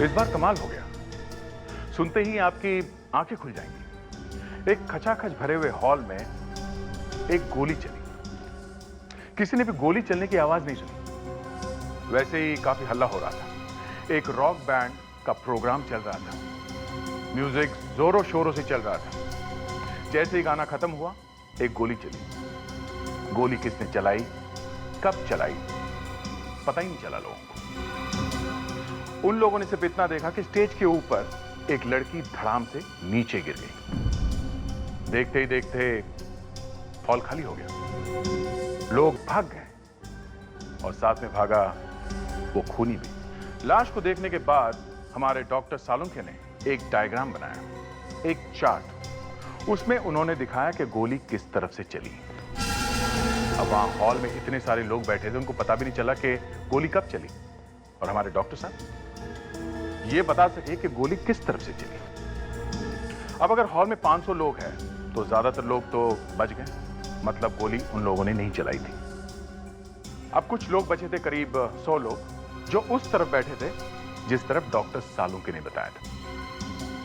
इस बार कमाल हो गया। सुनते ही आपकी आंखें खुल जाएंगी। एक खचाखच भरे हुए हॉल में एक गोली चली। किसी ने भी गोली चलने की आवाज नहीं सुनी। वैसे ही काफी हल्ला हो रहा था। एक रॉक बैंड का प्रोग्राम चल रहा था। म्यूजिक जोरों शोरों से चल रहा था। जैसे ही गाना खत्म हुआ, एक गोली चली। गोली किसने चलाई, कब चलाई, पता ही नहीं चला लोगों को। उन लोगों ने सिर्फ इतना देखा कि स्टेज के ऊपर एक लड़की धड़ाम से नीचे गिर गई। देखते ही देखते हॉल खाली हो गया। लोग भाग गए और साथ में भागा वो खूनी भी। लाश को देखने के बाद हमारे डॉक्टर सालुंखे ने एक डायग्राम बनाया, एक चार्ट। उसमें उन्होंने दिखाया कि गोली किस तरफ से चली। अब वहां हॉल में इतने सारे लोग बैठे थे, उनको पता भी नहीं चला कि गोली कब चली। और हमारे डॉक्टर साहब ये बता सके कि गोली किस तरफ से चली। अब अगर हॉल में 500 लोग हैं तो ज्यादातर लोग तो बच गए, मतलब गोली उन लोगों ने नहीं चलाई थी। अब कुछ लोग बचे थे, करीब 100 लोग, जो उस तरफ बैठे थे जिस तरफ डॉक्टर सालुंखे ने बताया था।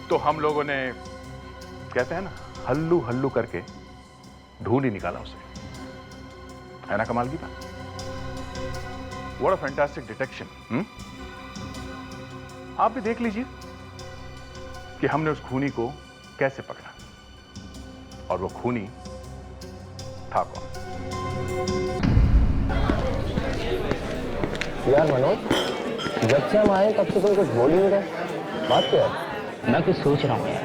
तो हम लोगों ने, कहते हैं ना, हल्लू हल्लू करके ढूंढ ही निकाला उसे। है ना कमाल की बात? What a fantastic detection. आप भी देख लीजिए कि हमने उस खूनी को कैसे पकड़ा, और वो खूनी था कौन। यार मनोज, जब से हम आए तब से कोई कुछ बोल ही नहीं रहा। बात क्या है? मैं कुछ सोच रहा हूँ यार,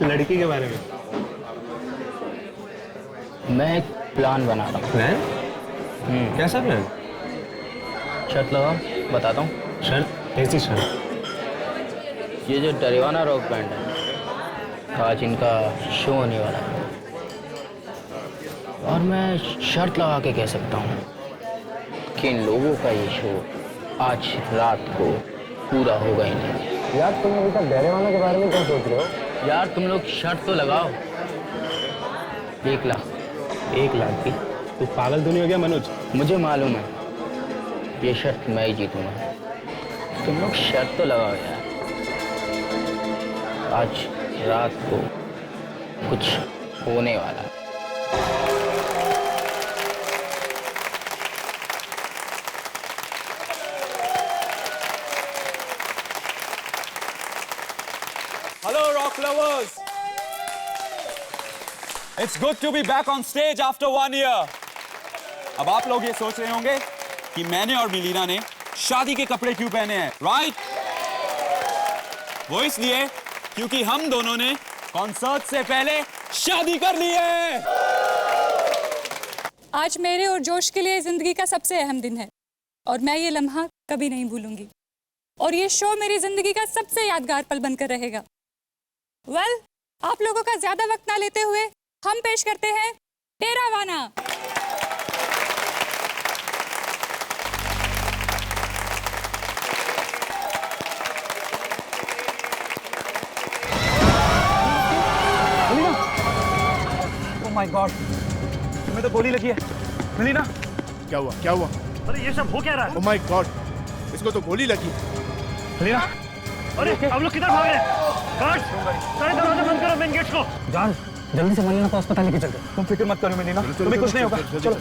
लड़की के बारे में। मैं एक प्लान बना रहा हूँ। प्लान? कैसा प्लान? शर्त लगाओ, बताता हूँ। शर्त? कैसी शर्त? ये जो डरेवाना रॉक बैंड है, आज इनका शो होने वाला है, और मैं शर्त लगा के कह सकता हूँ कि इन लोगों का ये शो आज रात को पूरा होगा ही नहीं। यार तुम अभी तक डरेवाना के बारे में क्या सोच रहे हो? यार तुम लोग शर्त तो लगाओ। 1 लाख। 1 लाख की? तू पागल तो नहीं हो गया मनोज? मुझे मालूम है ये शर्त मैं ही जीतूंगा। तुम लोग शर्त तो लगाओ यार। आज रात को कुछ होने वाला है। Hello, rock lovers! It's good to be back on stage after 1 year. अब आप लोग ये सोच रहे होंगे कि मैंने और मिलीना ने शादी के कपड़े क्यों पहने हैं, राइट? वो इसलिए क्योंकि हम दोनों ने कॉन्सर्ट से पहले शादी कर ली है। आज मेरे और जोश के लिए जिंदगी का सबसे अहम दिन है और मैं ये लम्हा कभी नहीं भूलूंगी। और ये शो मेरी जिंदगी का सबसे यादगार पल बनकर रहेगा। वेल, आप लोगों का ज्यादा वक्त ना लेते हुए हम पेश करते हैं डेरावाना। ओह माय गॉड, तुम्हें तो गोली लगी है। मिलीना, क्या हुआ? क्या हुआ? अरे ये सब हो क्या रहा है? ओह माय गॉड, इसको तो गोली लगी। मिलीना, अरे आप लोग किधर भाग रहे हैं? गार्ड, सारे दरवाजे बंद करो, मेन गेट को। जान, जल्दी से मलिना को अस्पताल लेके चलते। तुम फिक्र मत करो मिलीना, तुम्हें कुछ नहीं होगा। चलो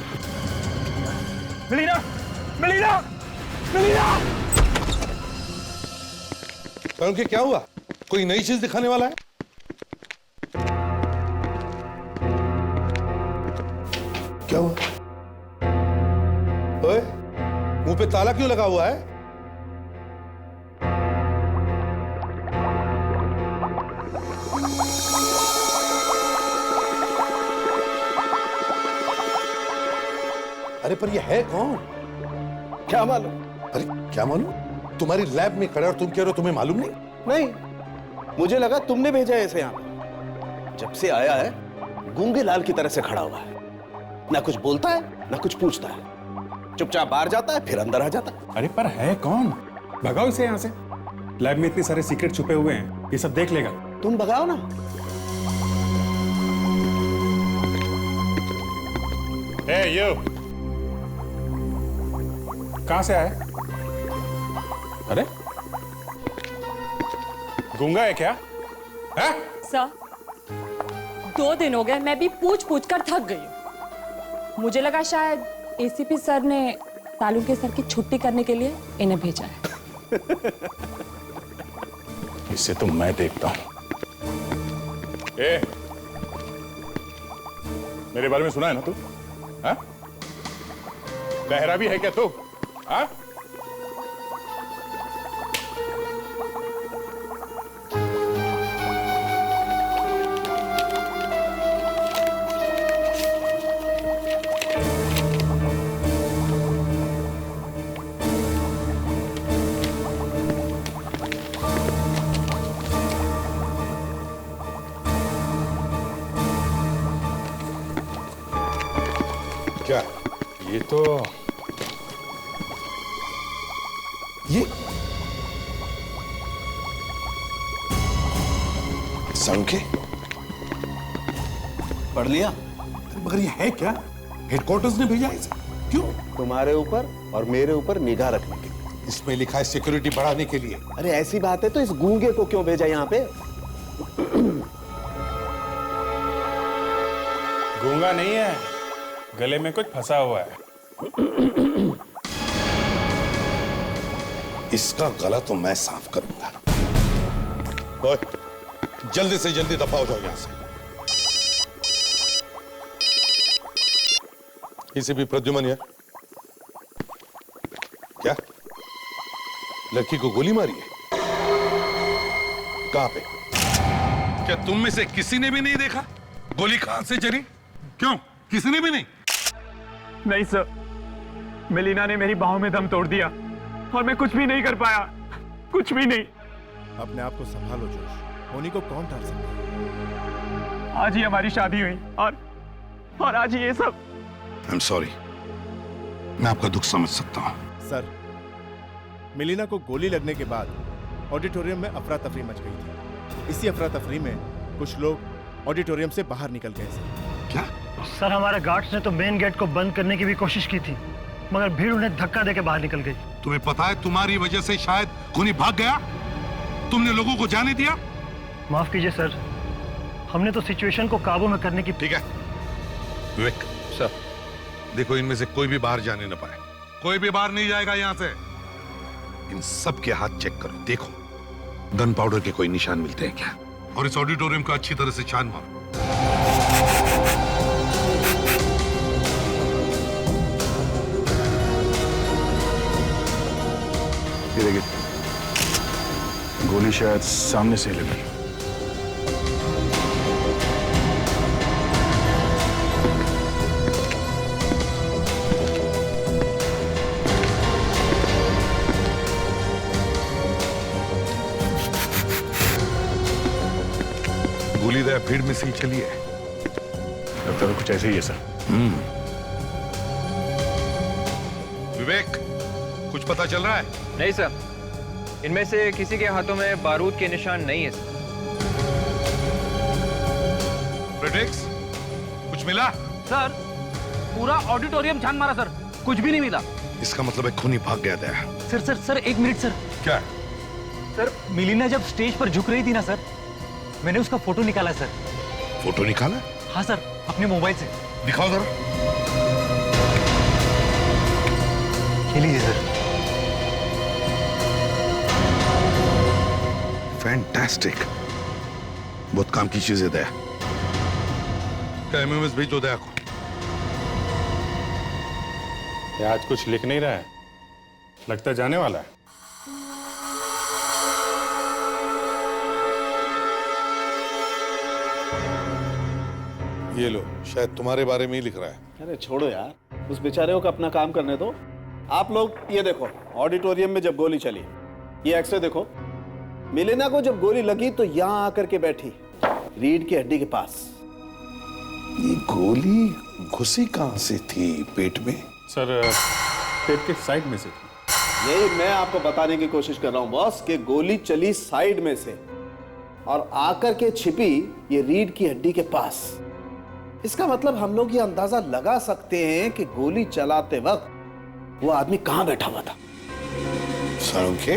मिलीना, मिलीना, मिलीना। उनके क्या हुआ? कोई नई चीज दिखाने वाला है? क्या हुआ? ओए, मुंह पे ताला क्यों लगा हुआ है? अरे पर ये है कौन? क्या मालूम? अरे क्या मालूम? तुम्हारी लैब में खड़ा और तुम कह रहे हो तुम्हें मालूम नहीं? नहीं, मुझे लगा तुमने भेजा है इसे यहाँ। जब से आया है गूंगे लाल की तरह से खड़ा हुआ है, ना कुछ बोलता है ना कुछ पूछता है, चुपचाप बाहर जाता है फिर अंदर आ जाता है। अरे पर है कौन? भगाओ इसे यहाँ से। लैब में इतने सारे सीक्रेट छुपे हुए हैं, ये सब देख लेगा। तुम भगाओ ना। यू कहाँ से आए? अरे गूंगा है क्या? है? सर 2 दिन हो गए, मैं भी पूछ पूछ कर थक गई हूँ। मुझे लगा शायद एसीपी सर ने तालुके सर की छुट्टी करने के लिए इन्हें भेजा है। इसे तो मैं देखता हूं। मेरे बारे में सुना है ना तू? हाँ? लहरा भी है क्या तू? हाँ? क्या ये तो ये संख्या पढ़ लिया? मगर ये है क्या? हेडक्वार्टर्स ने भेजा इसे क्यों? तुम्हारे ऊपर और मेरे ऊपर निगाह रखने के लिए। इसमें लिखा है सिक्योरिटी बढ़ाने के लिए। अरे ऐसी बात है तो इस गूंगे को क्यों भेजा यहाँ पे? गूंगा नहीं है, गले में कुछ फंसा हुआ है। इसका गला तो मैं साफ करूंगा। ओए, जल्दी से जल्दी दफा हो जाओ यहां से। इसे भी प्रद्युमन है क्या? लड़की को गोली मारी है? कहां पे? क्या तुम में से किसी ने भी नहीं देखा गोली कहां से चली? क्यों, किसी ने भी नहीं? नहीं सर, मेलिना ने मेरी बाहों में दम तोड़ दिया और मैं कुछ भी नहीं कर पाया, कुछ भी नहीं। अपने आप को संभालो जोश, होनी को कौन टाल सकता है? आज ही हमारी शादी हुई और आज ही ये सब। आई एम सॉरी, मैं आपका दुख समझ सकता हूं। सर, मेलिना को गोली लगने के बाद ऑडिटोरियम में अफरा तफरी मच गई थी। इसी अफरा तफरी में कुछ लोग ऑडिटोरियम से बाहर निकल गए सर। क्या? सर हमारे गार्ड्स ने तो मेन गेट को बंद करने की भी कोशिश की थी, मगर भीड़ उन्हें धक्का देके बाहर निकल गई। तुम्हें पता है तुम्हारी वजह से शायद खूनी भाग गया? तुमने लोगों को जाने दिया? माफ कीजिए सर, हमने तो सिचुएशन को काबू में करने की। ठीक है विवेक सर, देखो इनमें से कोई भी बाहर जाने न पाए। कोई भी बाहर नहीं जाएगा यहां से। इन सब के हाथ चेक करो, देखो गन पाउडर के कोई निशान मिलते हैं क्या? और इस ऑडिटोरियम को अच्छी तरह से छान मारो। ये देखिए, गोली शायद सामने से लगी। गोली दया भीड़ में से ही चली है। लगता है कुछ ऐसे ही है सर। विवेक, कुछ पता चल रहा है? नहीं सर, इनमें से किसी के हाथों में बारूद के निशान नहीं है। फ्रेडरिक्स, कुछ मिला? सर पूरा ऑडिटोरियम छान मारा सर, कुछ भी नहीं मिला। इसका मतलब है खूनी भाग गया दया। Sir 1 minute sir. क्या? सर मिलिना जब स्टेज पर झुक रही थी ना सर, मैंने उसका फोटो निकाला सर। फोटो निकाला? हाँ सर, अपने मोबाइल से। दिखाओ जरा। ये लीजिए सर। फैंटास्टिक, बहुत काम की चीज है दया। क्या एमएमएस भेजो दया को। ये आज कुछ लिख नहीं रहा है, लगता है जाने वाला है। ये लो, शायद तुम्हारे बारे में ही लिख रहा है। अरे छोड़ो यार, उस बेचारे को अपना काम करने दो। आप लोग ये देखो, ऑडिटोरियम में जब गोली चली, ये एक्सरे देखो। मिलेना को जब गोली लगी तो यहां आकर के बैठी, रीढ़ की हड्डी के पास। ये गोली घुसी कहां से थी पेट में? सर पेट के साइड में से थी। यही मैं आपको बताने की कोशिश कर रहा हूं बॉस, कि गोली चली साइड में से और आकर के छिपी ये रीढ़ की हड्डी के पास। इसका मतलब हम लोग ये अंदाजा लगा सकते हैं कि गोली चलाते वक्त वो आदमी कहां बैठा हुआ था। संख्या,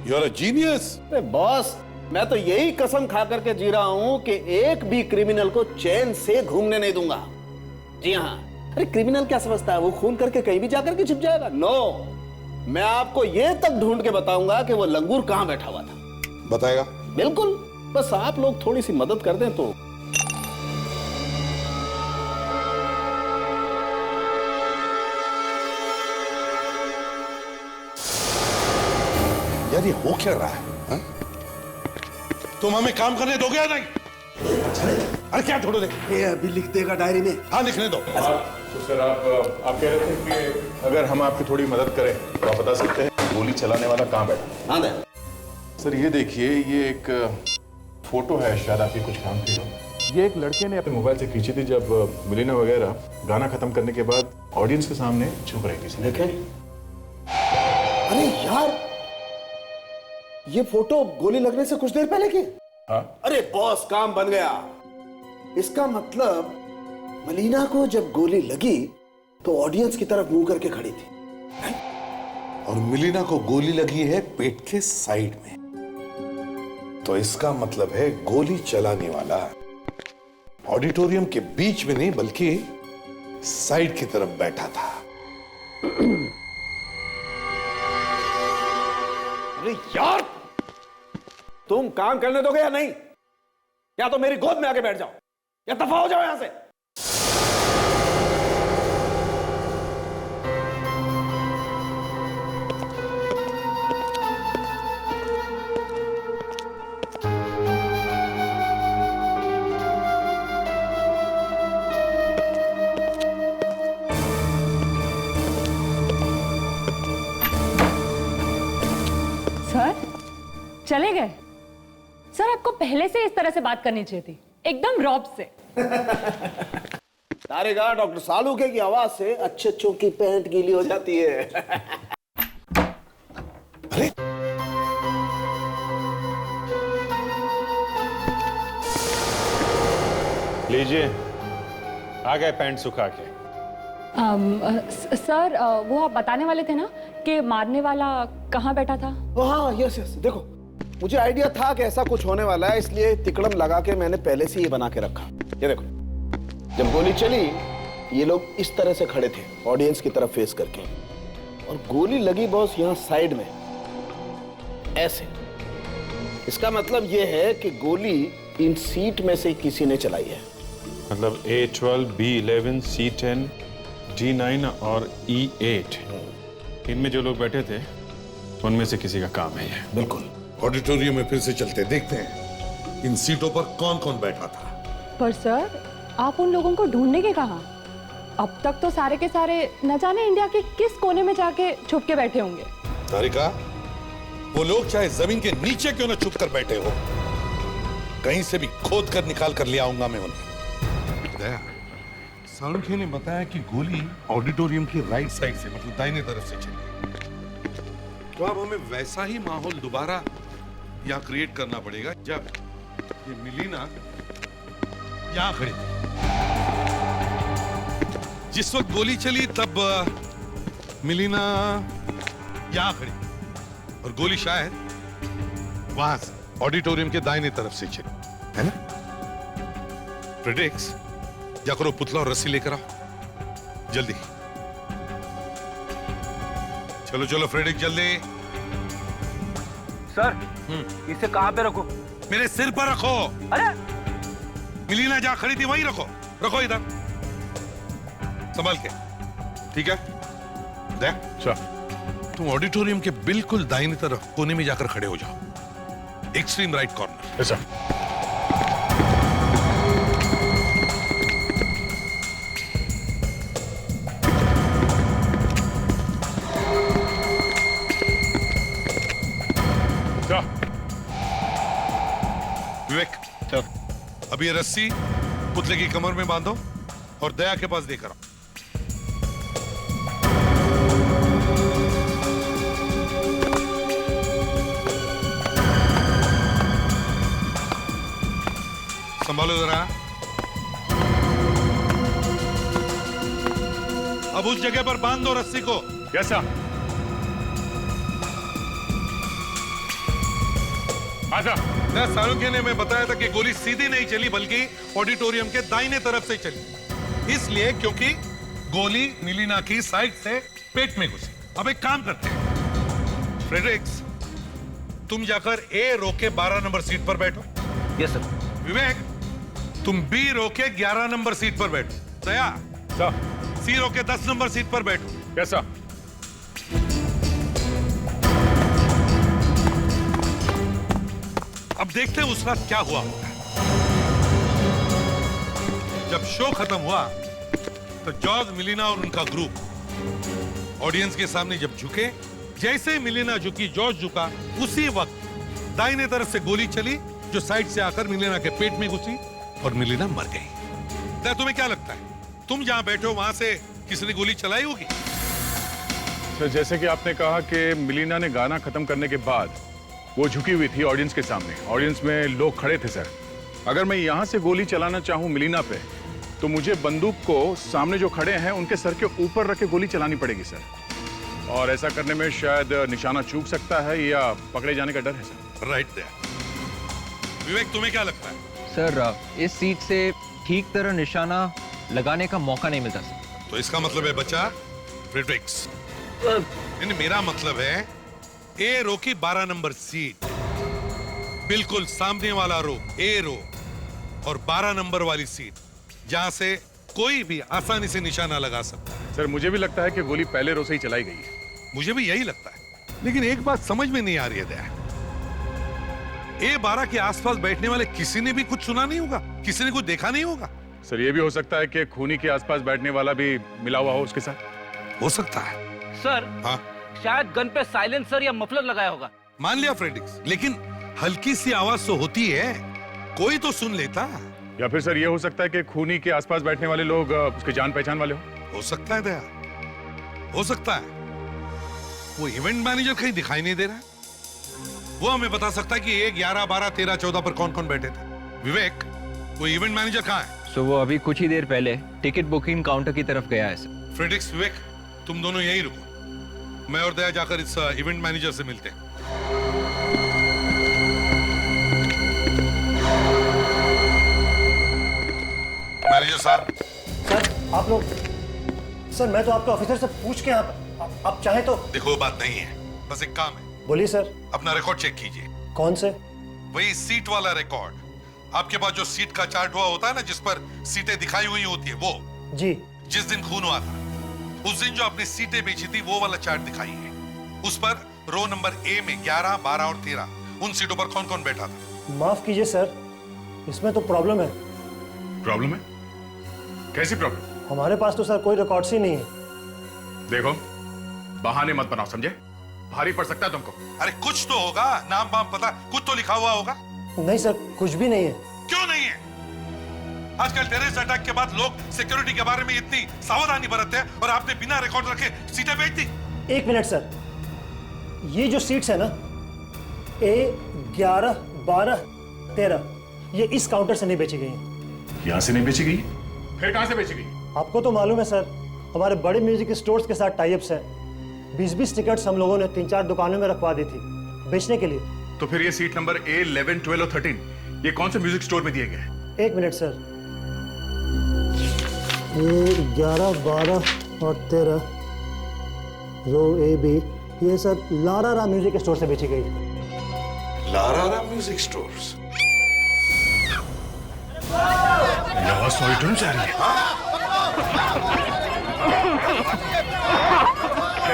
यू आर अ जीनियस। अरे बॉस, मैं तो यही कसम खा करके जी रहा हूं कि एक भी क्रिमिनल को चैन से घूमने नहीं दूंगा। जी हाँ, अरे क्रिमिनल क्या समझता है वो खून करके कहीं भी जाकर के छिप जाएगा? नो, मैं आपको ये तक ढूंढ के बताऊंगा कि वो लंगूर कहां बैठा हुआ था। बताएगा? बिल्कुल, बस आप लोग थोड़ी सी मदद कर दें तो। यार ये हो क्या रहा है हा? तुम हमें काम करने दोगे या नहीं? अरे क्या छोड़ो, ये अभी लिख देगा डायरी में। हाँ लिखने दो। तो सर आप कह रहे थे कि अगर हम आपकी थोड़ी मदद करें तो आप बता सकते हैं गोली चलाने वाला कहाँ बैठा? हाँ दे। सर ये देखिए, ये एक फोटो है, शायद आपके कुछ काम की हो। ये एक लड़के ने अपने मोबाइल से खींची थी जब मिलीना वगैरह गाना खत्म करने के बाद ऑडियंस के सामने छुप रही थी। देखें, अरे यार ये फोटो गोली लगने से कुछ देर पहले की। हाँ? अरे बॉस, काम बन गया। इसका मतलब मलीना को जब गोली लगी तो ऑडियंस की तरफ मुंह करके खड़ी थी, और मिलीना को गोली लगी है पेट के साइड में। तो इसका मतलब है गोली चलाने वाला ऑडिटोरियम के बीच में नहीं बल्कि साइड की तरफ बैठा था। अरे यार, तुम काम करने दोगे या नहीं? या तो मेरी गोद में आके बैठ जाओ या दफा हो जाओ यहां से। सर चले गए? सर आपको पहले से इस तरह से बात करनी चाहिए थी, एकदम रॉब से। तारेगा डॉक्टर सालूके की आवाज से अच्छे अच्छों की पैंट गीली हो जाती है। अरे लीजिए, आ गए पैंट सुखा के। सर वो आप बताने वाले थे ना कि मारने वाला कहाँ बैठा था? हाँ यस यस, देखो मुझे आइडिया था कि ऐसा कुछ होने वाला है, इसलिए तिकड़म लगा के मैंने पहले से ही बना के रखा। ये देखो, जब गोली चली ये लोग इस तरह से खड़े थे ऑडियंस की तरफ फेस करके, और गोली लगी बॉस यहाँ साइड में ऐसे। इसका मतलब ये है कि गोली इन सीट में से किसी ने चलाई है। मतलब A12, B11, C10, D9 और E8, इनमें जो लोग बैठे थे उनमें से किसी का काम है ये। बिल्कुल। ऑडिटोरियम में फिर से चलते, देखते हैं इन सीटों पर कौन कौन बैठा था। पर सर आप उन लोगों को ढूंढने के कहा? अब तक तो सारे के सारे न जाने इंडिया के किस कोने में जाके छुप के बैठे होंगे। तारिका, वो लोग चाहे जमीन के नीचे क्यों न छुप कर बैठे हो, कहीं से भी खोद कर निकाल कर ले आऊंगा मैं उन्हें। सालूके ने बताया कि गोली ऑडिटोरियम की राइट साइड से, मतलब दाहिने तरफ से चली। तो अब हमें वैसा ही माहौल दोबारा यहाँ क्रिएट करना पड़ेगा जब ये मिलीना यहाँ खड़ी थी। जिस वक्त गोली चली तब मिलीना यहाँ खड़ी और गोली शायद वहां से ऑडिटोरियम के दाहिने तरफ से चली, है ना? प्रेडिक्स, जा करो पुतला और रस्सी लेकर आओ जल्दी। चलो चलो फ्रेडिक जल्दी। सर इसे कहाँ पे रखो? मेरे सिर पर रखो। अरे मिलीना जहां खड़ी थी वहीं रखो, रखो इधर संभाल के, ठीक है? देख तुम ऑडिटोरियम के बिल्कुल दाहिनी तरफ कोने में जाकर खड़े हो जाओ, एक्सट्रीम राइट कॉर्नर। ऐसा विवेक, अब ये रस्सी पुतले की कमर में बांधो और दया के पास देकर आओ। संभालो जरा। अब उस जगह पर बांध दो रस्सी को। कैसा? आजा। सालुंखे ने मैं बताया था कि गोली सीधी नहीं चली बल्कि ऑडिटोरियम के दाहिने तरफ से चली, इसलिए क्योंकि गोली मिलीना की साइड से पेट में घुसी। अब एक काम करते हैं, फ्रेडरिक्स तुम जाकर ए रो के 12 नंबर सीट पर बैठो। Yes sir. विवेक तुम बी रो के 11 नंबर सीट पर बैठो। दया सी रो के 10 नंबर सीट पर बैठो। कैसा? अब देखते हैं उस रात क्या हुआ। जब शो खत्म हुआ तो जॉर्ज, मिलीना और उनका ग्रुप ऑडियंस के सामने जब झुके, जैसे मिलीना झुकी जॉर्ज झुका, उसी वक्त दाहिने तरफ से गोली चली जो साइड से आकर मिलीना के पेट में घुसी और मिलीना मर गई। तुम्हें क्या लगता है, तुम जहां बैठे हो वहां से किसी ने गोली चलाई होगी? सर जैसे कि आपने कहा कि मिलीना ने गाना खत्म करने के बाद वो झुकी हुई थी ऑडियंस के सामने, ऑडियंस में लोग खड़े थे सर। अगर मैं यहां से गोली चलाना चाहूं मिलीना पे, तो मुझे बंदूक को सामने जो खड़े हैं उनके सर के ऊपर रख के गोली चलानी पड़ेगी सर, और ऐसा करने में शायद निशाना चूक सकता है या पकड़े जाने का डर है सर। Right there. विवेक तुम्हें क्या लगता है? सर इस सीट से ठीक तरह निशाना लगाने का मौका नहीं मिलता सर। तो इसका मतलब है बच्चा फ्रेडरिक्स, मेरा मतलब है ए रो की 12 नंबर सीट, बिल्कुल सामने वाला रो ए रो, और 12 नंबर वाली सीट जहां से कोई भी आसानी से निशाना लगा सकता है। सर मुझे भी लगता है कि गोली पहले रो से ही चलाई गई है। मुझे भी यही लगता है, लेकिन एक बात समझ में नहीं आ रही है दया, A12 के आसपास बैठने वाले किसी ने भी कुछ सुना नहीं होगा, किसी ने कुछ देखा नहीं होगा। सर ये भी हो सकता है कि खूनी के आसपास बैठने वाला भी मिला हुआ हो उसके साथ। हो सकता है सर। हाँ शायद गन पे साइलेंसर या मफलर लगाया होगा। मान लिया फ्रेडरिक्स, लेकिन हल्की सी आवाज तो होती है, कोई तो सुन लेता। या फिर सर ये हो सकता है कि खूनी के आसपास बैठने वाले लोग उसके जान पहचान वाले हो सकता है दया, हो सकता है। वो इवेंट मैनेजर कहीं दिखाई नहीं दे रहा है, वो हमें बता सकता है कि 1, 11, 12, 13, 14 पर कौन कौन बैठे थे। विवेक वो इवेंट मैनेजर कहाँ है? सो वो अभी कुछ ही देर पहले टिकट बुकिंग काउंटर की तरफ गया है सर। फ्रेडरिक्स, विवेक तुम दोनों यहीं रुको, मैं और दया जाकर इस इवेंट मैनेजर से मिलते हैं। मैनेजर साहब। सर आप लोग, सर मैं तो आपके ऑफिसर से पूछ के आप चाहे तो। देखो बात नहीं है, बस एक काम है। बोलिए सर। अपना रिकॉर्ड चेक कीजिए। कौन से? वही सीट वाला रिकॉर्ड। आपके पास जो सीट का चार्ट हुआ होता है ना, जिस पर सीटें दिखाई हुई होती है, वो जी। जिस दिन खून हुआ था उस दिन जो आपने सीटें बेची थी वो वाला चार्ट दिखाइए। उस पर रो नंबर ए में 11, 12 और 13 उन सीटों पर कौन कौन बैठा था? माफ कीजिए सर, इसमें तो प्रॉब्लम है। प्रॉब्लम है? कैसी प्रॉब्लम? हमारे पास तो सर कोई रिकॉर्ड्स ही नहीं है। देखो बहाने मत बनाओ, समझे? भारी पड़ सकता है तुमको। अरे कुछ तो होगा, नाम वाम पता, कुछ तो लिखा हुआ होगा। नहीं सर, कुछ भी नहीं है। क्यों नहीं है? आजकल टेररिस्ट अटैक के बाद लोग सिक्योरिटी के बारे में इतनी सावधानी बरतते हैं और आपने बिना रिकॉर्ड रखे सीटें बेच दी। 1 मिनट सर, ये जो सीट्स है ना A 11, 12, 13, ये इस काउंटर से नहीं बेची गई हैं। यहाँ से नहीं बेची गई? फिर कहाँ से बेची गई? आपको तो मालूम है सर, हमारे बड़े म्यूजिक स्टोर्स के साथ टाई-अप्स है। 20-20 टिकट्स हम लोगों ने 3-4 दुकानों में रखवा दी थी बेचने के लिए। तो फिर ये सीट नंबर A, 11, 12 और 13 ये कौन से म्यूजिक स्टोर में दिए गए? 1 मिनट सर, ये 11, 12 और 13 रो A, B, ये सब लारारा म्यूजिक स्टोर से बेची गई। लारारा म्यूजिक स्टोर्स? आवाज तो ऑडिटोरियम से आ रही है।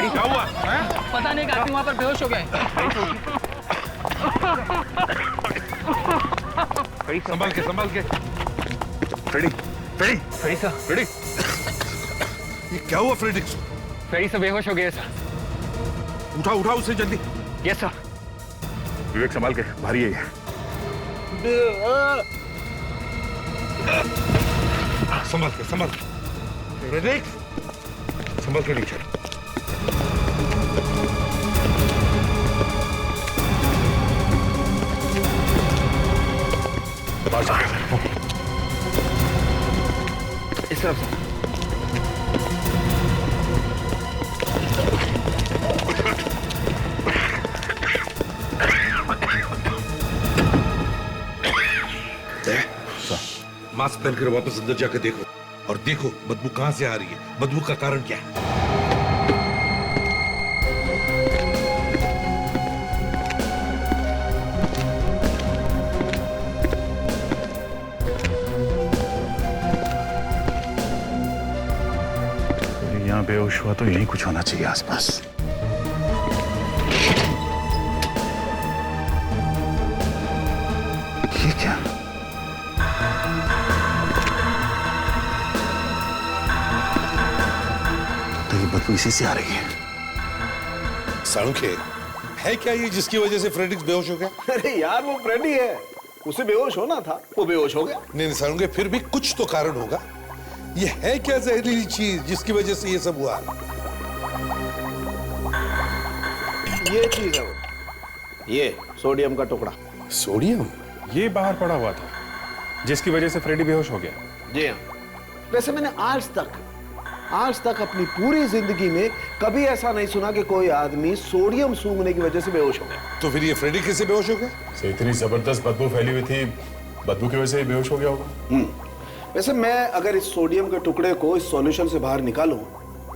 क्या हुआ? पता नहीं, काफी वहां पर बेहोश हो गए। संभाल के, संभाल के। Freddy, Freddy, Freddy sir, Freddy. ये क्या हुआ फ्रेडिक्स? फ्रेडी सर बेहोश हो गए सर। उठा उठा उसे जल्दी। Yes sir. विवेक संभाल के, भारी है ये। संभाल के, संभाल के। फ्रेडिक्स संभाल के नीचे। इस तरफ से। मास्क पहनकर वापस अंदर जाकर देखो, और देखो बदबू कहां से आ रही है, बदबू का कारण क्या है। यहाँ बेहोश हुआ तो यहीं कुछ होना चाहिए आसपास। ये क्या? तो ये बदबू इसी से आ रही है। साळुंखे, है क्या ये जिसकी वजह से फ्रेडिक्स बेहोश हो गया? अरे यार वो फ्रेडी है, उसे बेहोश होना था, वो बेहोश हो गया। नहीं साळुंखे, फिर भी कुछ तो कारण होगा। ये है क्या जहरीली चीज जिसकी वजह से ये सब हुआ? ये चीज है वो, ये सोडियम का टुकड़ा। सोडियम? ये बाहर पड़ा हुआ था जिसकी वजह से फ्रेडी बेहोश हो गया। जी हाँ। वैसे मैंने आज तक अपनी पूरी जिंदगी में कभी ऐसा नहीं सुना कि कोई आदमी सोडियम सूंघने की वजह से बेहोश हो गया। तो फिर ये फ्रेडी कैसे बेहोश हो गया? इतनी जबरदस्त बदबू फैली हुई थी, बदबू की वजह से बेहोश हो गया होगा। वैसे मैं अगर इस सोडियम के टुकड़े को इस सॉल्यूशन से बाहर निकालूं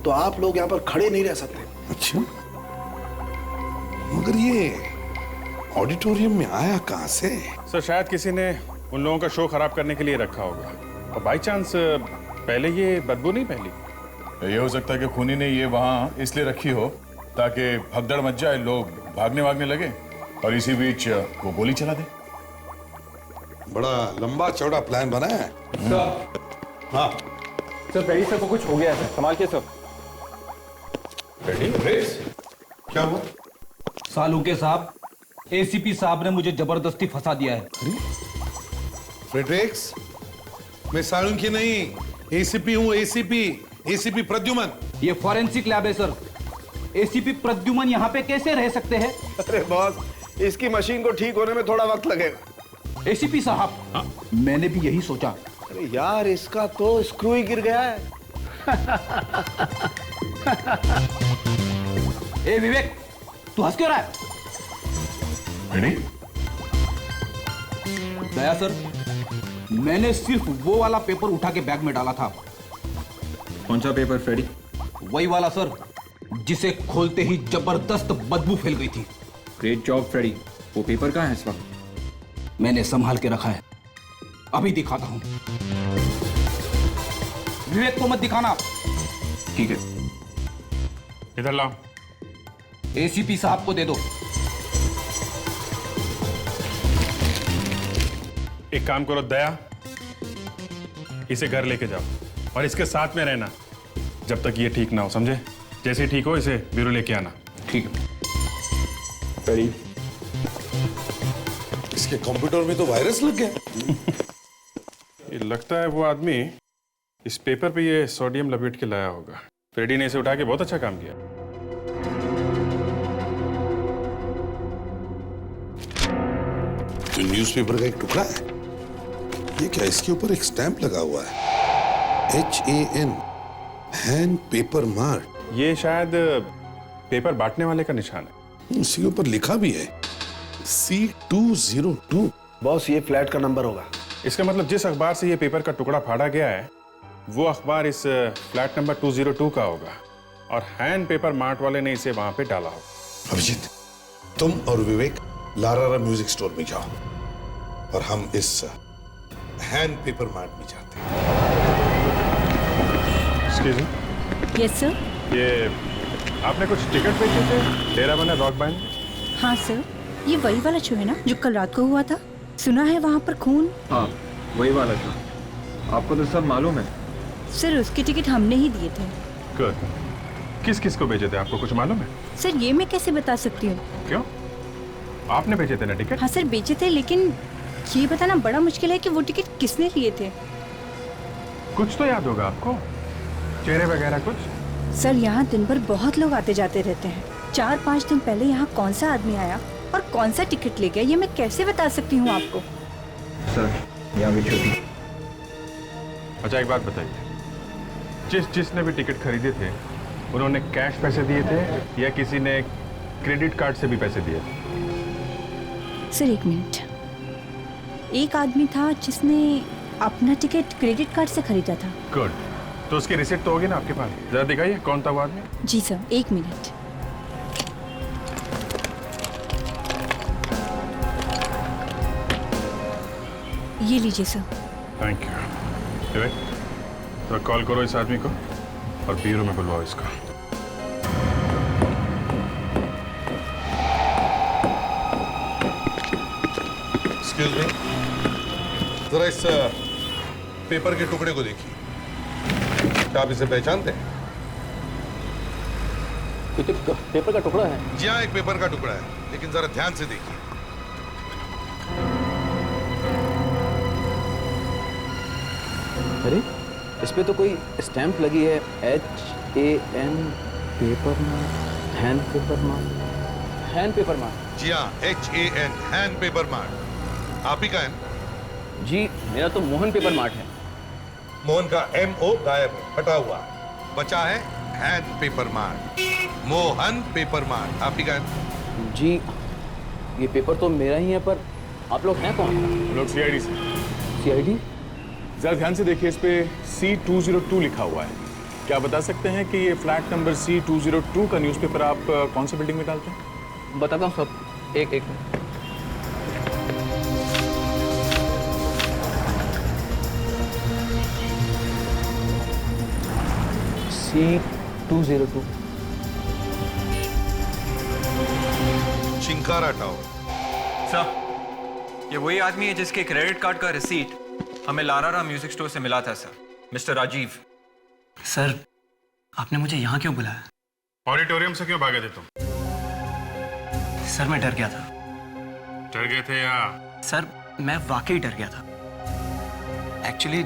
तो आप लोग यहाँ पर खड़े नहीं रह सकते। अच्छा, मगर ये ऑडिटोरियम में आया कहां से? सर शायद किसी ने उन लोगों का शो खराब करने के लिए रखा होगा, और बाई चांस पहले ये बदबू नहीं फैली। ये हो सकता है कि खूनी ने ये वहां इसलिए रखी हो ताकि भगदड़ मच जाए, लोग भागने वागने लगे, और इसी बीच वो गोली चला दे। बड़ा लंबा चौड़ा प्लान बना है। हाँ सर, फ्रेडी सर को कुछ हो गया है, संभाल के सर। क्या हुआ? सालुंखे साहब, एसीपी साहब ने मुझे जबरदस्ती फंसा दिया है। फ्रेडरिक्स, मैं साळुंखे नहीं, एसीपी हूँ। एसीपी प्रद्युमन। ये फॉरेंसिक लैब है सर। एसीपी प्रद्युमन यहाँ पे कैसे रह सकते हैं? अरे बॉस, इसकी मशीन को ठीक होने में थोड़ा वक्त लगेगा। एसीपी साहब, मैंने भी यही सोचा। अरे यार, इसका तो स्क्रू ही गिर गया है। ए विवेक, तू हंस क्यों रहा है? दया सर, मैंने सिर्फ वो वाला पेपर उठा के बैग में डाला था। कौन सा पेपर फ्रेडी? वही वाला सर, जिसे खोलते ही जबरदस्त बदबू फैल गई थी। Great job Freddy. वो पेपर कहाँ है इस वक्त? मैंने संभाल के रखा है, अभी दिखाता हूं। विवेक को मत दिखाना। ठीक है। इधर लाओ। एसीपी साहब को दे दो। एक काम करो दया, इसे घर लेके जाओ और इसके साथ में रहना जब तक ये ठीक ना हो, समझे? जैसे ठीक हो इसे ब्यूरो लेके आना। ठीक है। फ्रेडी, इसके कंप्यूटर में तो वायरस लग गया। ये लगता है वो आदमी इस पेपर पे ये सोडियम लपेट के लाया होगा। फ्रेडी ने इसे उठा के बहुत अच्छा काम किया। तो न्यूज़पेपर का एक टुकड़ा है। ये क्या, इसके ऊपर एक स्टैंप लगा हुआ है, HAN, हैंड पेपर मार्क। ये शायद पेपर बांटने वाले का निशान है। इसके ऊपर लिखा भी है C202। बॉस, ये फ्लैट का नंबर होगा। इसका मतलब जिस अखबार से ये पेपर का टुकड़ा फाड़ा गया है वो अखबार इस फ्लैट नंबर 202 का होगा, और हैंड पेपर मार्ट वाले ने इसे वहां पे डाला होगा। अभिजीत, तुम और विवेक लारारा म्यूजिक स्टोर में जाओ और हम इस हैंड पेपर मार्ट में जाते हैं। Excuse me. Yes sir. ये आपने कुछ टिकट बेचे थे डेरा बना रॉक बैंड? हाँ सर, ये वही वाला शो है ना जो कल रात को हुआ था? सुना है वहाँ पर खून। हाँ, वही वाला था। आपको तो सब मालूम है। सर, उसके टिकट हमने ही दिए थे। गुड। किस किस को भेजे थे, आपको कुछ मालूम है? सर, ये मैं कैसे बता सकती हूँ। क्यों? आपने भेजे थे ना टिकट? हाँ सर, बेचे थे, लेकिन ये बताना बड़ा मुश्किल है कि वो टिकट किसने लिए थे। कुछ तो याद होगा आपको, चेहरे वगैरह कुछ? सर, यहाँ दिन भर बहुत लोग आते जाते रहते हैं। 4-5 दिन पहले यहाँ कौन सा आदमी आया और कौन सा टिकट ले गया, ये मैं कैसे बता सकती हूँ आपको। सर, यहाँ भी छोटी। अच्छा, एक बात बताइए, जिसने भी टिकट खरीदे थे उन्होंने कैश पैसे दिए थे या किसी ने क्रेडिट कार्ड से भी पैसे दिए थे? सर, एक मिनट। एक आदमी था जिसने अपना टिकट क्रेडिट कार्ड से खरीदा था। गुड। तो उसकी रिसिप्ट तो होगी ना आपके पास? जरा दिखाइए कौन था वो आदमी। जी सर, 1 मिनट। ये लीजिए सर। Thank you. तो कॉल करो इस आदमी को और ब्यूरो में बुलवाओ इसको। एक्सक्यूज मी, जरा इस पेपर के टुकड़े को देखिए। क्या आप इसे पहचानते हैं? पेपर का टुकड़ा है? जी हाँ, एक पेपर का टुकड़ा है, लेकिन जरा ध्यान से देखिए। अरे इस पे तो कोई स्टैंप लगी है, HAN paper mark, hand paper mark, hand paper mark. जी हाँ, HAN, हैंड पेपर मार्क। आप ही का है? जी मेरा तो मोहन पेपर मार्ट है। मोहन का MO गायब है, हटा हुआ। बचा है hand paper mark, Mohan paper mark. आप ही का है? जी ये पेपर तो मेरा ही है, पर आप लोग हैं कौन? लोग CID से। CID? जरा ध्यान से देखिए, इस पे C202 लिखा हुआ है। क्या बता सकते हैं कि ये फ्लैट नंबर C202 का न्यूज़पेपर आप कौन सी बिल्डिंग में डालते हैं? बताता हूँ सब। एक minute. C202 chinkara tower. Sir ये वही आदमी है जिसके क्रेडिट कार्ड का रिसीट हमें लारारा म्यूजिक स्टोर से मिला था सर, मिस्टर राजीव। सर आपने मुझे यहाँ क्यों बुलाया? ऑडिटोरियम से क्यों भागे थे तुम? सर मैं डर गया था। डर गए थे या? सर मैं वाकई डर गया था। एक्चुअली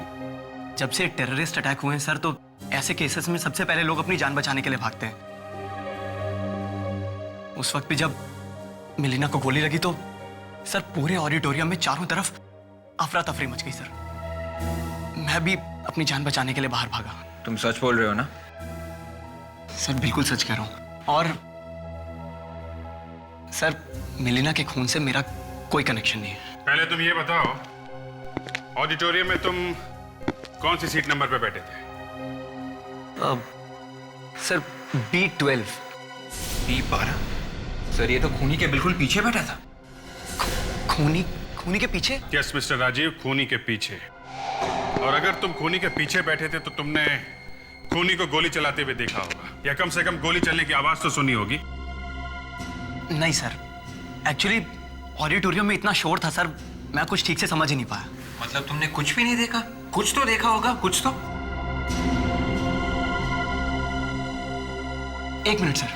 जब से टेररिस्ट अटैक हुए हैं सर, तो ऐसे केसेस में सबसे पहले लोग अपनी जान बचाने के लिए भागते हैं। उस वक्त भी जब मिलीना को गोली लगी तो सर पूरे ऑडिटोरियम में चारों तरफ अफरा तफरी मच गई सर। मैं भी अपनी जान बचाने के लिए बाहर भागा। तुम सच बोल रहे हो ना? सर बिल्कुल सच कह रहा हूं। और सर मिलीना के खून से मेरा कोई कनेक्शन नहीं है। पहले तुम ये बताओ, ऑडिटोरियम में तुम कौन सी सीट नंबर पे बैठे थे? Sir B12। B12? सर ये तो खूनी के बिल्कुल पीछे बैठा था। खूनी के पीछे? यस मिस्टर राजीव, खूनी के पीछे। और अगर तुम खूनी के पीछे बैठे थे तो तुमने खूनी को गोली चलाते हुए देखा होगा, या कम से कम गोली चलने की आवाज तो सुनी होगी। नहीं सर, एक्चुअली ऑडिटोरियम में इतना शोर था सर, मैं कुछ ठीक से समझ ही नहीं पाया। मतलब तुमने कुछ भी नहीं देखा? कुछ तो देखा होगा, कुछ तो। 1 मिनट सर।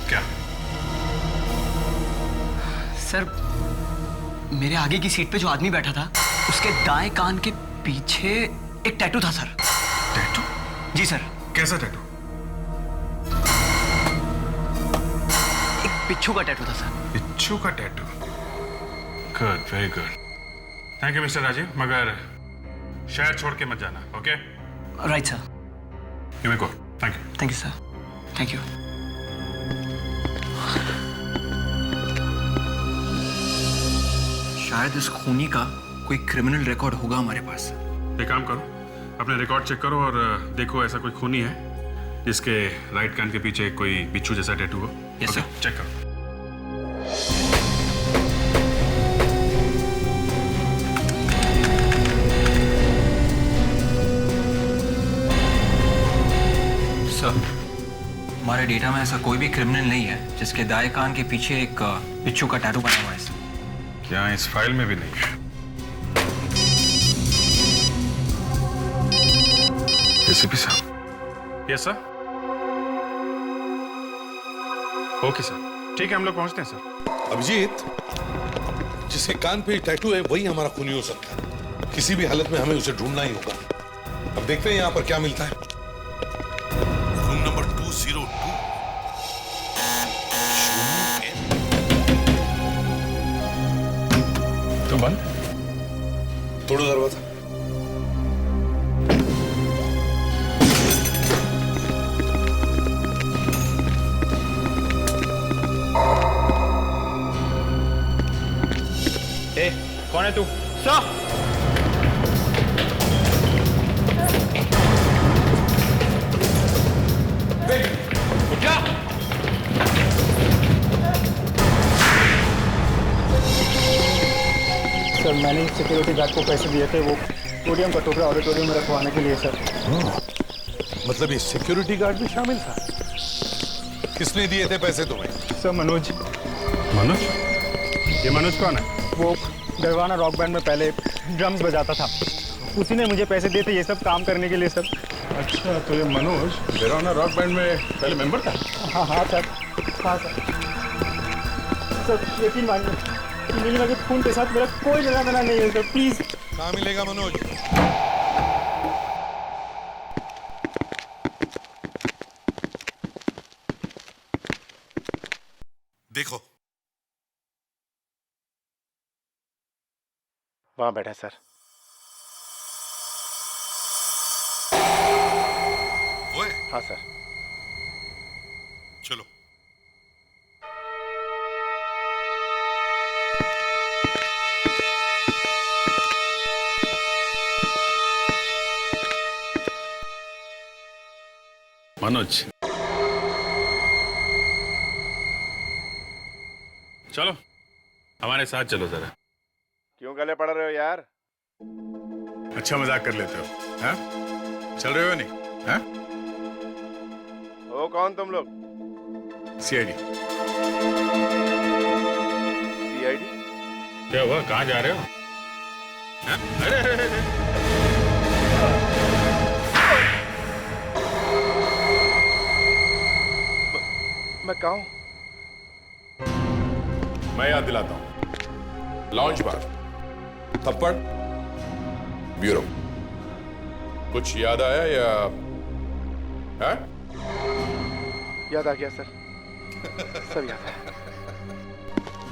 क्या? सर मेरे आगे की सीट पे जो आदमी बैठा था उसके दाएं कान के पीछे एक टैटू था सर। टैटू? जी सर। कैसा टैटू? एक बिच्छू का टैटू था सर। बिच्छू का tattoo? Good, very good. Thank you mister Rajiv, मगर शहर छोड़ के मत जाना, okay? Right sir. You may go. Thank you. Thank you sir. Thank you. शायद इस खूनी का कोई क्रिमिनल रिकॉर्ड होगा हमारे पास। एक काम करो, अपने रिकॉर्ड चेक करो और देखो ऐसा कोई खूनी है जिसके राइट कान के पीछे कोई बिच्छू जैसा टैटू हो। Yes sir. चेक करो। सर हमारे डेटा में ऐसा कोई भी क्रिमिनल नहीं है जिसके दाएं कान के पीछे एक बिच्छू का टैटू बना हुआ है। क्या इस फाइल में भी नहीं है? एसीपी साहब। Yes sir. ओके सर, ठीक है, हम लोग पहुंचते हैं सर। अभिजीत, जिसके कान पे टैटू है वही हमारा खूनी हो सकता है। किसी भी हालत में हमें उसे ढूंढना ही होगा। अब देखते हैं यहां पर क्या मिलता है। Room number 202। तो बंद। तोड़ो दरवाजा। ए, कौन है तू? सर! सर मैंने सिक्योरिटी गार्ड को पैसे दिए थे वो सोडियम का टुकड़ा ऑडिटोरियम में रखवाने के लिए सर। मतलब ये सिक्योरिटी गार्ड भी शामिल था? किसने दिए थे पैसे तुम्हें? सर मनोज। मनोज? ये मनोज कौन है? वो डरवाना रॉक बैंड में पहले ड्रम्स बजाता था, उसी ने मुझे पैसे दिए थे ये सब काम करने के लिए सर। अच्छा, तो ये मनोज डरवाना रॉक बैंड में पहले मेंबर था? हाँ हाँ सर, हाँ सर यकीन मानिए मिलीना के खून के साथ मेरा कोई लेना देना नहीं है सर, प्लीज। कहाँ मिलेगा मनोज? देखो वहां बैठा है सर। वो है? हाँ सर। चलो। मनोज, चलो हमारे साथ चलो जरा। क्यों गले पड़ रहे हो यार? अच्छा मजाक कर लेते हो, हाँ? चल रहे हो नहीं? हाँ? ओ कौन तुम लोग? सीआईडी। सीआईडी? क्या हुआ, कहाँ जा रहे हो? हाँ? अरे, अरे, अरे, अरे। मैं कहाँ हूँ? मैं याद दिलाता हूं। लॉन्च बार, थप्पड़, ब्यूरो। कुछ याद आया या? है? याद आ गया सर, सब याद है।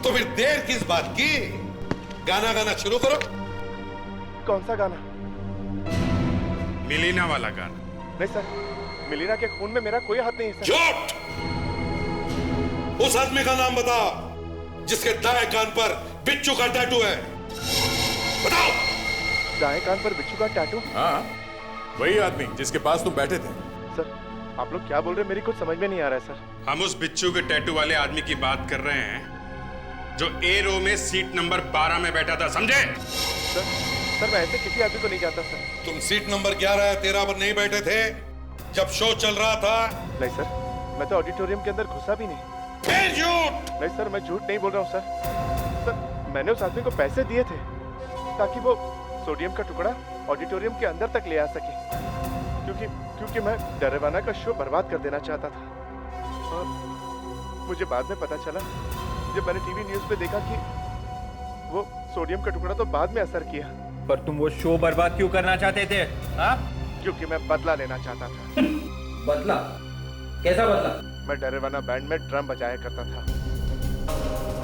तो फिर देर किस बात की? गाना गाना शुरू करो। कौन सा गाना? मिलीना वाला गाना। नहीं सर, मिलीना के खून में मेरा कोई हाथ नहीं है सर। झूठ! उस आदमी का नाम बता जिसके दाएं कान पर बिच्छू का टैटू है। बताओ। दाएं कान पर बिच्छू का टैटू? हाँ, वही आदमी जिसके पास तुम बैठे थे। सर आप लोग क्या बोल रहे हैं, मेरी कुछ समझ में नहीं आ रहा है सर। हम उस बिच्छू के टैटू वाले आदमी की बात कर रहे हैं जो ए रो में सीट नंबर 12 में बैठा था, समझे? सर मैं ऐसे किसी आदमी को नहीं जानता सर। तुम सीट नंबर 11 या 13 पर नहीं बैठे थे जब शो चल रहा था? नहीं सर, मैं तो ऑडिटोरियम के अंदर घुसा भी नहीं। फिर झूठ! नहीं सर, मैं झूठ नहीं बोल रहा हूँ सर। सर मैंने उस आदमी को पैसे दिए थे ताकि वो सोडियम का टुकड़ा ऑडिटोरियम के अंदर तक ले आ सके, क्योंकि मैं डरवाना का शो बर्बाद कर देना चाहता था। और मुझे बाद में पता चला जब मैंने टीवी न्यूज़ पे देखा कि वो सोडियम का टुकड़ा तो बाद में असर किया। पर तुम वो शो बर्बाद क्यों करना चाहते थे? हाँ? क्योंकि मैं बदला लेना चाहता था। बदला? कैसा बदला? मैं डरवाना बैंड में ड्रम बजाया करता था,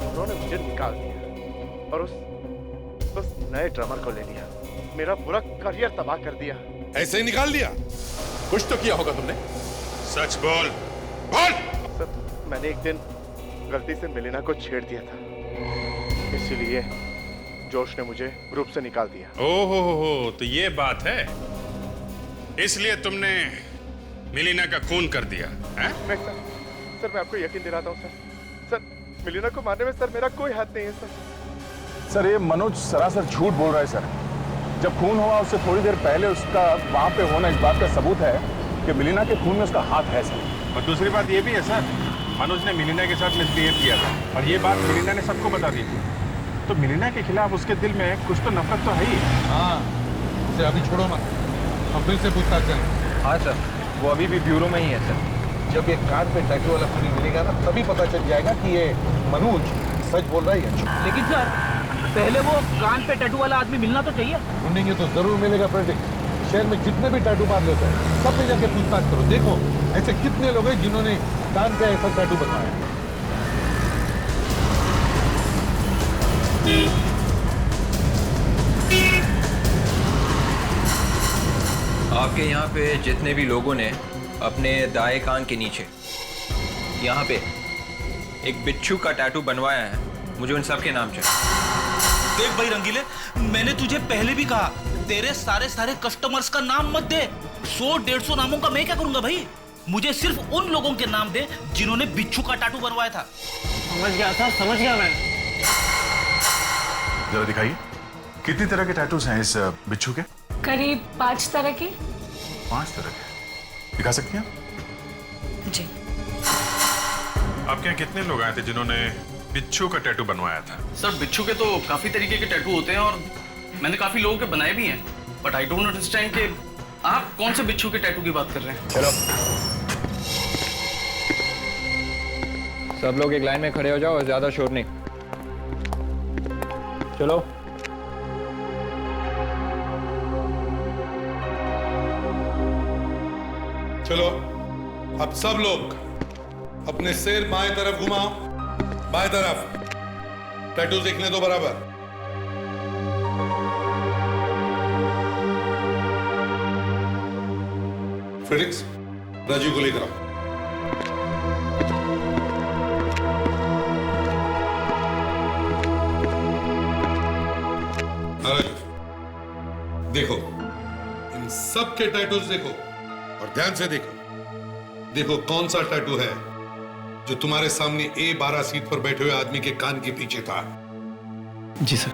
उन्होंने मुझे निकाल दिया और उस नए ड्रमर को ले लिया, मेरा पूरा करियर तबाह कर दिया। ऐसे ही निकाल दिया? कुछ तो किया होगा तुमने। सच बोल, बोल। सर मैंने एक दिन गलती से मिलीना को छेड़ दिया था, इसीलिए जोश ने मुझे ग्रुप से निकाल दिया। ओहो, तो ये बात है, इसलिए तुमने मिलीना का खून कर दिया है? नहीं सर, मैं आपको यकीन दिलाता हूँ सर, मिलीना को मारने में सर मेरा कोई हाथ नहीं है सर ये मनोज सरासर झूठ बोल रहा है सर। जब खून हुआ उससे थोड़ी देर पहले उसका वहां पे होना इस बात का सबूत है कि मिलीना के खून में उसका हाथ है सर। और दूसरी बात ये भी है सर, मनोज ने मिलीना के साथ मिसबिहेव किया था और ये बात मिलीना ने सबको बता दी थी, तो मिलीना के खिलाफ उसके दिल में कुछ तो नफरत तो है ही। हाँ, उसे अभी छोड़ो मत, हम फिर से पूछताछ करें। हाँ सर, वो अभी भी ब्यूरो में ही है सर। जब ये कान पे टैटू वाला खूनी मिलेगा ना, तभी पता चल जाएगा कि ये मनोज सच बोल रहा है या झूठ। लेकिन सर पहले वो कान पे टैटू वाला आदमी मिलना तो चाहिए। ढूंढेंगे तो जरूर मिलेगा फ्रेडिक। शहर में जितने भी टैटू मार लेते हैं सब पे जाके पूछताछ करो, देखो ऐसे कितने लोग हैं जिन्होंने कान पे ऐसा टैटू बनवाया। आपके यहाँ पे जितने भी लोगों ने अपने दाएं कान के नीचे यहाँ पे एक बिच्छू का टैटू बनवाया है, मुझे उन सब के नाम चाहिए। देख भाई रंगीले, मैंने तुझे पहले भी कहा तेरे सारे कस्टमर्स का नाम मत दे। 100-150 नामों का मैं क्या करूंगा भाई? मुझे सिर्फ उन लोगों के नाम दे जिन्होंने बिच्छू का टैटू बनवाया था। समझ गया मैं। जरा दिखाइए। कितनी तरह के टैटूज हैं इस बिच्छू के? करीब 5 तरह की। 5 तरह के। दिखा सकती हैं आप? जी। आपके यहाँ कितने लोग आए थे जिन्होंने बिच्छू का टैटू बनवाया था? सर बिच्छू के तो काफी तरीके के टैटू होते हैं और मैंने काफी लोगों के बनाए भी हैं, बट आई डोंट अंडरस्टैंड कि आप कौन से बिच्छू के टैटू की बात कर रहे हैं। चलो सब लोग एक लाइन में खड़े हो जाओ और ज्यादा शोर नहीं। चलो चलो अब सब लोग अपने सिर बाएं तरफ घुमाओ, बाएं तरफ। टैटू देखने दो बराबर। फ्रेडिक्स, राजू को लेकर आओ। देखो इन सब के टैटूज देखो और ध्यान से देखो। देखो कौन सा टैटू है जो तुम्हारे सामने A12 सीट पर बैठे हुए आदमी के कान के पीछे था। जी सर।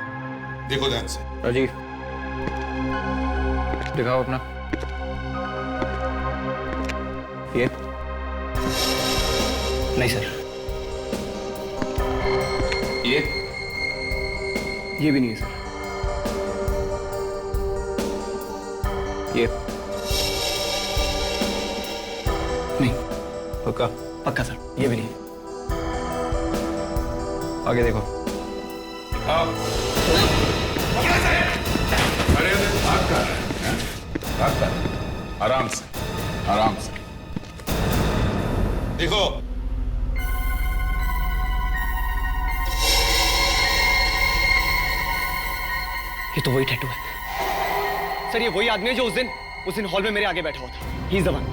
देखो ध्यान से। राजीव दिखाओ अपना। ये नहीं सर। ये भी नहीं है सर। ये नहीं। पक्का? पक्का सर, ये भी नहीं। आगे देखो। अरे बात कर रहे हैं, बात कर। आराम से, आराम से। देखो ये तो वही टैटू है सर। ये वही आदमी है जो उस दिन हॉल में मेरे आगे बैठा हुआ था। He is the one.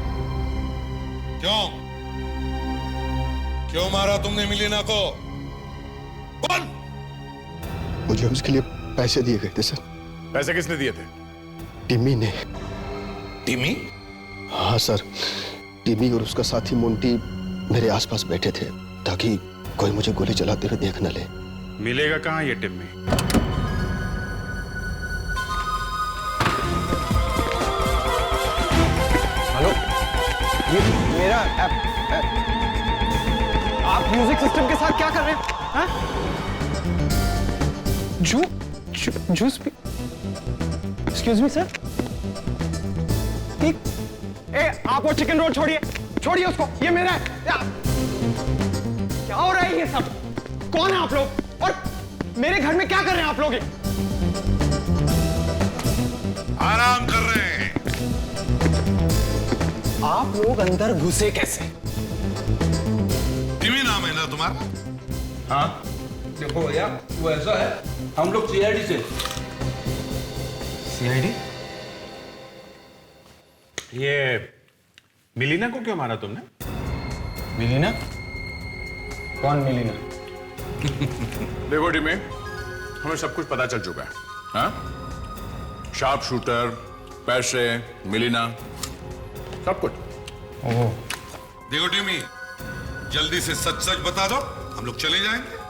क्यों मारा तुमने मिलीना को? कौन? मुझे उसके लिए पैसे दिए गए थे सर। पैसे किसने दिए थे? टिम्मी ने। टिम्मी? हाँ सर, टिम्मी और उसका साथी मोंटी मेरे आसपास बैठे थे ताकि कोई मुझे गोली चलाते हुए देख न ले। मिलेगा कहाँ ये टिम्मी? हेलो, ये मेरा आप म्यूजिक सिस्टम के साथ क्या कर रहे हैं? हाँ? जूस भी? Excuse me sir. आप वो चिकन रोल छोड़िए, छोड़िए उसको। ये मेरा है। क्या हो रहा है ये सब? कौन है आप लोग और मेरे घर में क्या कर रहे हैं आप लोग? आराम कर रहे हैं। आप लोग अंदर घुसे कैसे? टिम्मी नाम है ना तुम्हारा? हाँ देखो भैया, वो ऐसा है, हम लोग CID से। CID? ये मिलीना को क्यों मारा तुमने? मिलीना? कौन मिलीना? देखो टिम्मी, हमें सब कुछ पता चल चुका है। हाँ? शार्प शूटर, पैसे, मिलीना, सब कुछ। ओह। देखो टिम्मी, जल्दी से सच सच बता दो, हम लोग चले जाएंगे।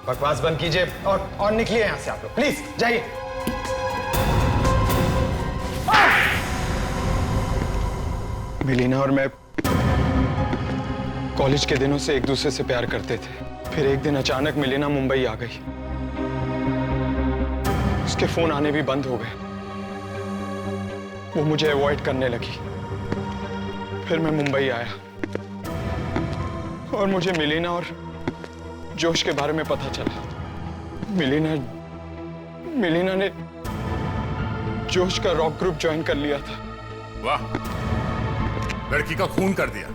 बकवास बंद कीजिए और निकलिए यहां से आप लोग, प्लीज जाइए। मिलीना और मैं कॉलेज के दिनों से एक दूसरे से प्यार करते थे। फिर एक दिन अचानक मिलीना मुंबई आ गई। उसके फोन आने भी बंद हो गए। वो मुझे अवॉइड करने लगी। फिर मैं मुंबई आया और मुझे मिलीना और जोश के बारे में पता चला। मिलीना ने जोश का रॉक ग्रुप ज्वाइन कर लिया था। वाह, लड़की का खून कर दिया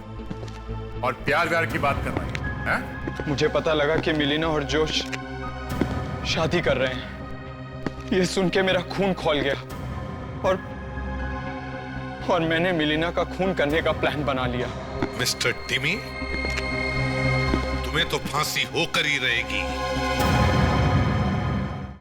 और प्यार व्यार की बात कर रही है? मुझे पता लगा कि मिलीना और जोश शादी कर रहे हैं। ये सुन के मेरा खून खौल गया और मैंने मिलीना का खून करने का प्लान बना लिया। मिस्टर टिम्मी, तुम्हें तो फांसी होकर ही रहेगी।